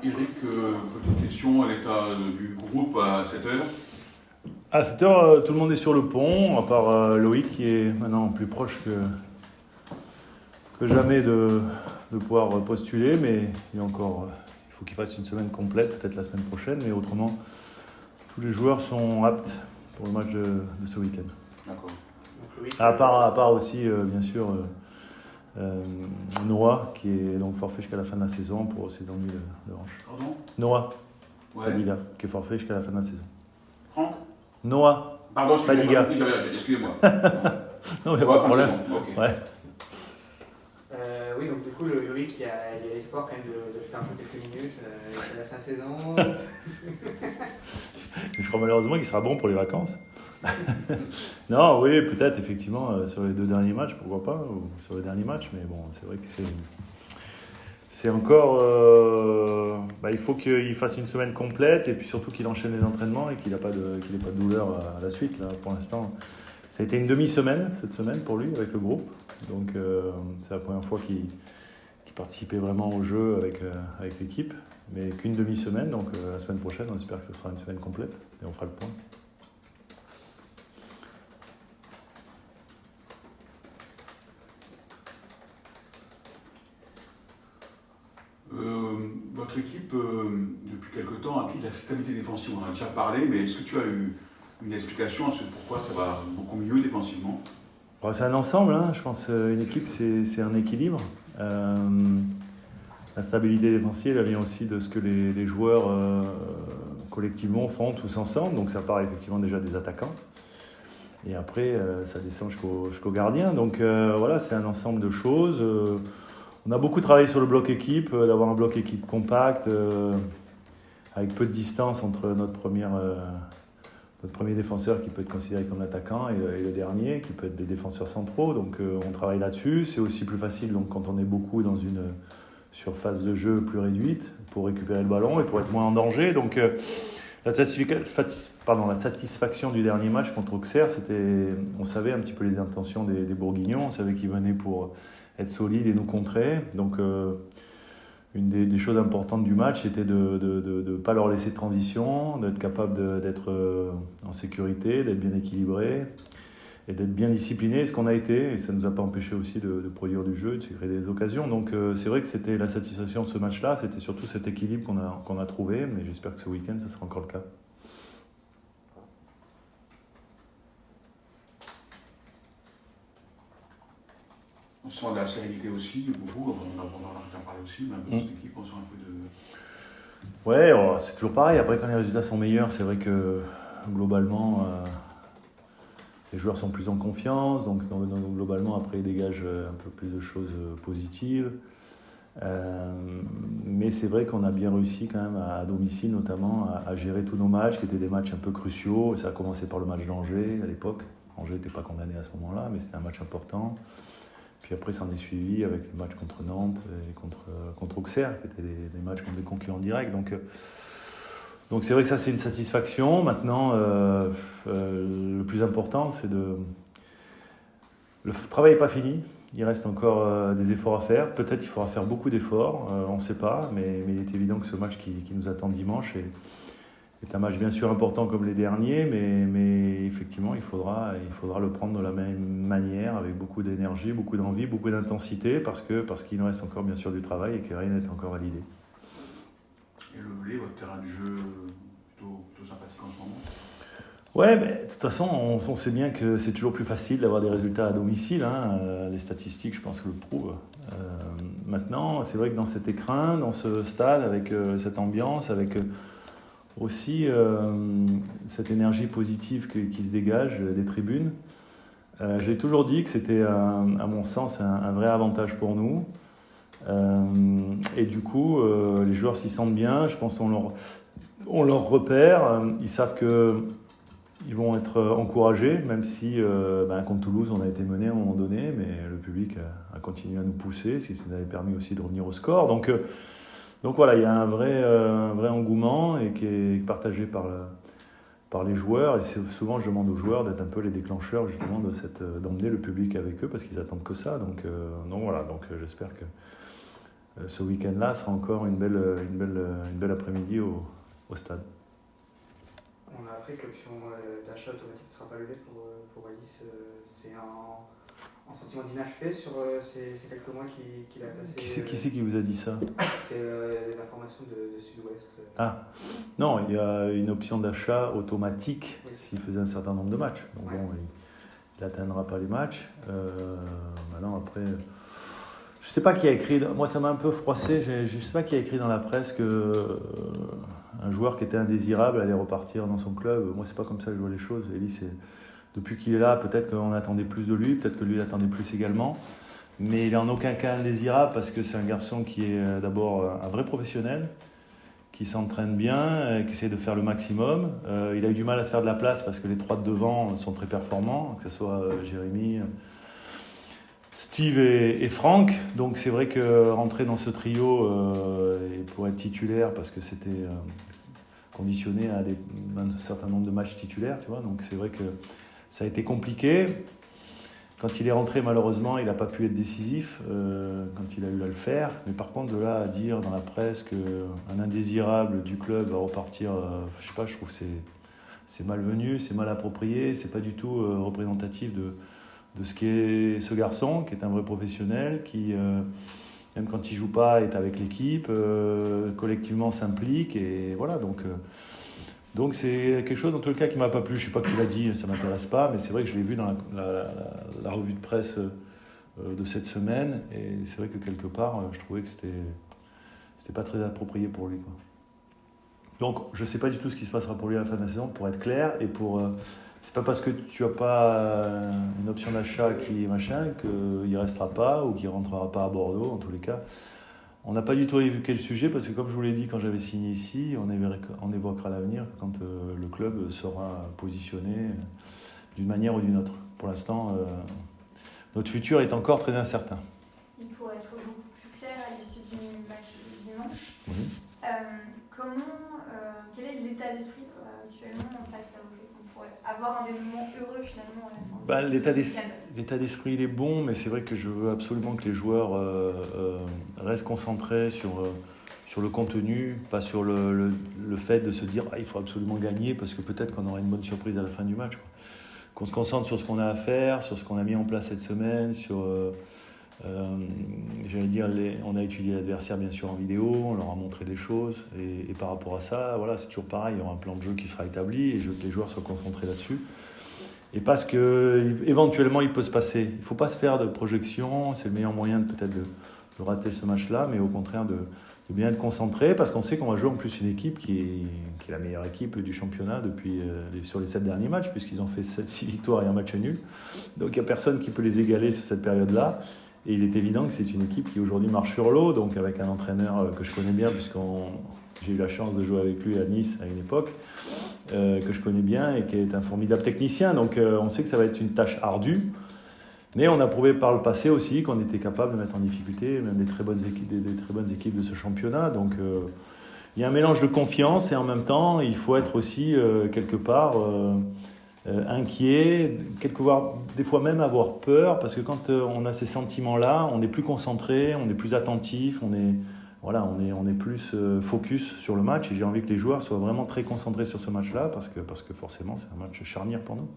Eric, petite question, l'état du groupe à 7h. À 7h, tout le monde est sur le pont, à part Loïc qui est maintenant plus proche que jamais de pouvoir postuler, mais il faut qu'il fasse une semaine complète, peut-être la semaine prochaine, mais autrement, tous les joueurs sont aptes pour le match de ce week-end. D'accord. À part aussi, bien sûr, Noah, qui est donc forfait jusqu'à la fin de la saison pour ses ennuis de hanche. Pardon? Noah Ouais. qui est forfait jusqu'à la fin de la saison. Franck? Noah. Pardon, Fadiga. Excusez-moi. Non, mais pas de problème. Okay. Ouais. Oui, donc du coup, le Loïc, il y a l'espoir quand même de faire un peu quelques minutes à la fin de saison. Je crois malheureusement qu'il sera bon pour les vacances. Non, oui, peut-être effectivement sur les 2 derniers matchs, pourquoi pas, ou sur le dernier match, mais bon, c'est vrai que c'est encore. Il faut qu'il fasse une semaine complète et puis surtout qu'il enchaîne les entraînements et qu'il n'ait pas de douleur à la suite. Là, pour l'instant, ça a été une demi-semaine cette semaine pour lui avec le groupe, donc c'est la première fois qu'il participait vraiment au jeu avec l'équipe, mais qu'une demi-semaine, donc la semaine prochaine, on espère que ce sera une semaine complète et on fera le point. Votre équipe, depuis quelque temps, a acquis de la stabilité défensive. On en a déjà parlé, mais est-ce que tu as eu une explication sur pourquoi ça va beaucoup mieux défensivement? C'est un ensemble, hein. Je pense une équipe, c'est un équilibre. La stabilité défensive, elle vient aussi de ce que les joueurs collectivement font tous ensemble. Donc ça part effectivement déjà des attaquants. Et après, ça descend jusqu'au gardien. Donc voilà, c'est un ensemble de choses. On a beaucoup travaillé sur le bloc équipe, d'avoir un bloc équipe compact, avec peu de distance entre notre premier défenseur qui peut être considéré comme l'attaquant et le dernier qui peut être des défenseurs centraux. Donc on travaille là-dessus. C'est aussi plus facile donc, quand on est beaucoup dans une surface de jeu plus réduite pour récupérer le ballon et pour être moins en danger. Donc la satisfaction du dernier match contre Auxerre, on savait un petit peu les intentions des Bourguignons, on savait qu'ils venaient pour être solides et nous contrer. Donc une des choses importantes du match, c'était de ne pas leur laisser de transition, d'être capable d'être en sécurité, d'être bien équilibré et d'être bien discipliné, ce qu'on a été. Et ça ne nous a pas empêché aussi de produire du jeu, de se créer des occasions. Donc c'est vrai que c'était la satisfaction de ce match-là, c'était surtout cet équilibre qu'on a trouvé, mais j'espère que ce week-end, ça sera encore le cas. On sent de la sérénité aussi, beaucoup, on en a déjà parlé aussi, mais dans cette équipe, on sent un peu de... Ouais, c'est toujours pareil. Après, quand les résultats sont meilleurs, c'est vrai que globalement, les joueurs sont plus en confiance. Donc globalement, après, ils dégagent un peu plus de choses positives. Mais c'est vrai qu'on a bien réussi quand même à domicile, notamment, à gérer tous nos matchs, qui étaient des matchs un peu cruciaux. Ça a commencé par le match d'Angers à l'époque. Angers n'était pas condamné à ce moment-là, mais c'était un match important. Puis après, ça en est suivi avec les matchs contre Nantes et contre Auxerre, qui étaient des matchs contre des concurrents directs. Donc c'est vrai que ça, c'est une satisfaction. Maintenant, le plus important, c'est le travail n'est pas fini. Il reste encore des efforts à faire. Peut-être qu'il faudra faire beaucoup d'efforts, on ne sait pas. Mais il est évident que ce match qui nous attend dimanche est un match bien sûr important comme les derniers, mais effectivement, il faudra le prendre de la même manière, avec beaucoup d'énergie, beaucoup d'envie, beaucoup d'intensité, parce qu'il nous reste encore bien sûr du travail et que rien n'est encore validé. Et le blé, votre terrain de jeu plutôt sympathique en ce moment? Ouais, mais de toute façon, on sait bien que c'est toujours plus facile d'avoir des résultats à domicile. Hein. Les statistiques, je pense, le prouvent. Maintenant, c'est vrai que dans cet écrin, dans ce stade, avec cette ambiance, avec aussi cette énergie positive qui se dégage des tribunes. J'ai toujours dit que c'était, à mon sens, un vrai avantage pour nous. Et du coup, les joueurs s'y sentent bien. Je pense qu'on leur repère. Ils savent qu'ils vont être encouragés, même si contre Toulouse, on a été mené à un moment donné, mais le public a continué à nous pousser, ce qui nous avait permis aussi de revenir au score. Donc voilà, il y a un vrai engouement et qui est partagé par les joueurs. Et souvent, je demande aux joueurs d'être un peu les déclencheurs justement d'emmener le public avec eux parce qu'ils attendent que ça. Donc voilà, j'espère que ce week-end-là sera encore une belle après-midi au stade. On a appris que l'option d'achat automatique ne sera pas levée pour Alice. C'est un sentiment d'inachevé sur ces quelques mois qu'il a passé. Qui c'est qui vous a dit ça? C'est l'information de Sud-Ouest. Ah, non, il y a une option d'achat automatique s'il faisait un certain nombre de matchs. Donc Ouais. bon, il n'atteindra pas les matchs. Maintenant, après, je ne sais pas qui a écrit, moi ça m'a un peu froissé, je ne sais pas qui a écrit dans la presse que un joueur qui était indésirable allait repartir dans son club. Moi, c'est pas comme ça que je vois les choses. Elie, depuis qu'il est là, peut-être qu'on attendait plus de lui, peut-être que lui il attendait plus également. Mais il n'est en aucun cas indésirable parce que c'est un garçon qui est d'abord un vrai professionnel, qui s'entraîne bien, qui essaie de faire le maximum. Il a eu du mal à se faire de la place parce que les 3 de devant sont très performants, que ce soit Jérémy, Steve et Franck. Donc c'est vrai que rentrer dans ce trio et pour être titulaire, parce que c'était conditionné à un certain nombre de matchs titulaires, tu vois. Donc c'est vrai que ça a été compliqué. Quand il est rentré, malheureusement, il n'a pas pu être décisif quand il a eu à le faire. Mais par contre, de là à dire dans la presse qu'un indésirable du club va repartir, je sais pas, je trouve que c'est malvenu, c'est mal approprié, c'est pas du tout représentatif de ce qu'est ce garçon, qui est un vrai professionnel, qui, même quand il joue pas, est avec l'équipe, collectivement s'implique. Et voilà, donc c'est quelque chose, dans tous les cas, qui ne m'a pas plu. Je ne sais pas qui l'a dit, ça ne m'intéresse pas, mais c'est vrai que je l'ai vu dans la revue de presse de cette semaine. Et c'est vrai que quelque part, je trouvais que c'était pas très approprié pour lui, quoi. Donc je ne sais pas du tout ce qui se passera pour lui à la fin de la saison, pour être clair. Et c'est pas parce que tu n'as pas une option d'achat qui est machin qu'il ne restera pas ou qu'il ne rentrera pas à Bordeaux, en tous les cas. On n'a pas du tout évoqué le sujet parce que, comme je vous l'ai dit quand j'avais signé ici, on évoquera l'avenir quand le club sera positionné d'une manière ou d'une autre. Pour l'instant, notre futur est encore très incertain. Il pourrait être beaucoup plus clair à l'issue du match de dimanche. Oui. Quel est l'état d'esprit actuellement face au fait qu'on pourrait avoir un dénouement heureux finalement à la fin L'état d'esprit il est bon, mais c'est vrai que je veux absolument que les joueurs restent concentrés sur le contenu, pas sur le fait de se dire il faut absolument gagner parce que peut-être qu'on aura une bonne surprise à la fin du match, quoi. Qu'on se concentre sur ce qu'on a à faire, sur ce qu'on a mis en place cette semaine, sur j'allais dire, on a étudié l'adversaire bien sûr en vidéo, on leur a montré des choses et par rapport à ça, voilà, c'est toujours pareil, il y aura un plan de jeu qui sera établi et je veux que les joueurs soient concentrés là-dessus. Et parce que éventuellement il peut se passer, il ne faut pas se faire de projection, c'est le meilleur moyen peut-être de rater ce match-là, mais au contraire de bien être concentré parce qu'on sait qu'on va jouer en plus une équipe qui est la meilleure équipe du championnat sur les 7 derniers matchs puisqu'ils ont fait 6 victoires et un match nul. Donc il n'y a personne qui peut les égaler sur cette période-là. Et il est évident que c'est une équipe qui aujourd'hui marche sur l'eau, donc avec un entraîneur que je connais bien, j'ai eu la chance de jouer avec lui à Nice à une époque, que je connais bien et qui est un formidable technicien. Donc on sait que ça va être une tâche ardue, mais on a prouvé par le passé aussi qu'on était capable de mettre en difficulté même des très bonnes équipes de ce championnat. Donc il y a un mélange de confiance et en même temps il faut être aussi quelque part inquiet, des fois même avoir peur, parce que quand on a ces sentiments-là, on est plus concentré, on est plus attentif, on est plus focus sur le match, et j'ai envie que les joueurs soient vraiment très concentrés sur ce match-là, parce que forcément c'est un match charnière pour nous.